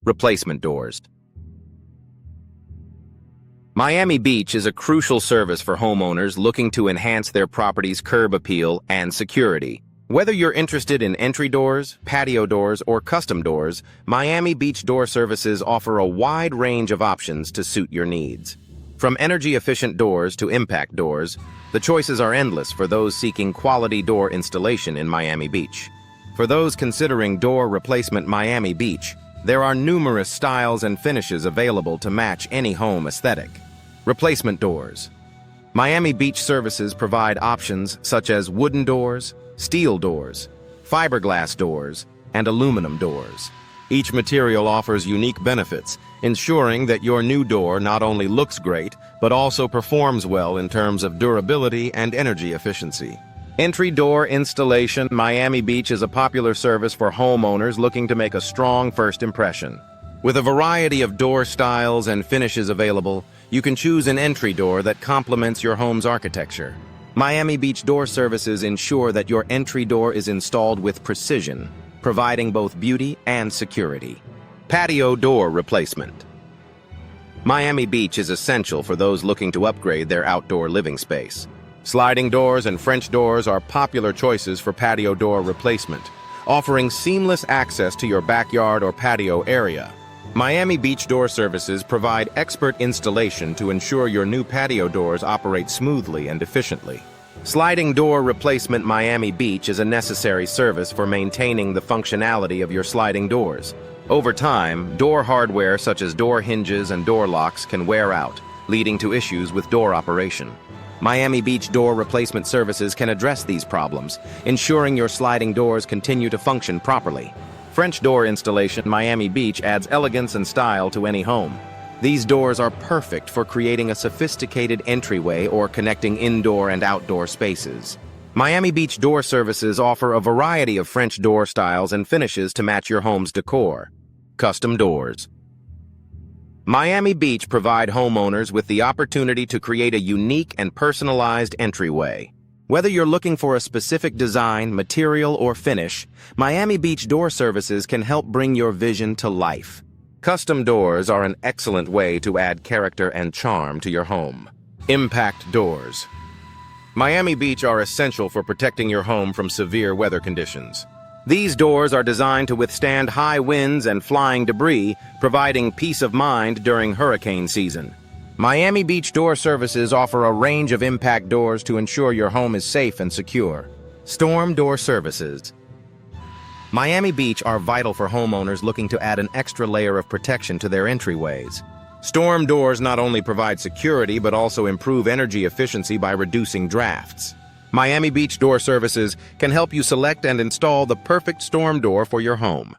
Replacement doors. Miami Beach is a crucial service for homeowners looking to enhance their property's curb appeal and security. Whether you're interested in entry doors, patio doors, or custom doors, Miami Beach Door Services offer a wide range of options to suit your needs. From energy-efficient doors to impact doors, the choices are endless for those seeking quality door installation in Miami Beach. For those considering door replacement Miami Beach, there are numerous styles and finishes available to match any home aesthetic. Replacement doors. Miami Beach Services provide options such as wooden doors, steel doors, fiberglass doors, and aluminum doors. Each material offers unique benefits, ensuring that your new door not only looks great, but also performs well in terms of durability and energy efficiency. Entry door installation. Miami Beach is a popular service for homeowners looking to make a strong first impression. With a variety of door styles and finishes available, you can choose an entry door that complements your home's architecture. Miami Beach Door Services ensure that your entry door is installed with precision, providing both beauty and security. Patio door replacement. Miami Beach is essential for those looking to upgrade their outdoor living space. Sliding doors and French doors are popular choices for patio door replacement, offering seamless access to your backyard or patio area. Miami Beach Door Services provide expert installation to ensure your new patio doors operate smoothly and efficiently. Sliding door replacement. Miami Beach is a necessary service for maintaining the functionality of your sliding doors. Over time, door hardware such as door hinges and door locks can wear out, leading to issues with door operation. Miami Beach Door Replacement Services can address these problems, ensuring your sliding doors continue to function properly. French door installation. Miami Beach adds elegance and style to any home. These doors are perfect for creating a sophisticated entryway or connecting indoor and outdoor spaces. Miami Beach Door Services offer a variety of French door styles and finishes to match your home's decor. Custom doors. Miami Beach provide homeowners with the opportunity to create a unique and personalized entryway. Whether you're looking for a specific design, material, or finish, Miami Beach Door Services can help bring your vision to life. Custom doors are an excellent way to add character and charm to your home. Impact doors. Miami Beach are essential for protecting your home from severe weather conditions. These doors are designed to withstand high winds and flying debris, providing peace of mind during hurricane season. Miami Beach Door Services offer a range of impact doors to ensure your home is safe and secure. Storm door services. Miami Beach are vital for homeowners looking to add an extra layer of protection to their entryways. Storm doors not only provide security but also improve energy efficiency by reducing drafts. Miami Beach Door Services can help you select and install the perfect storm door for your home.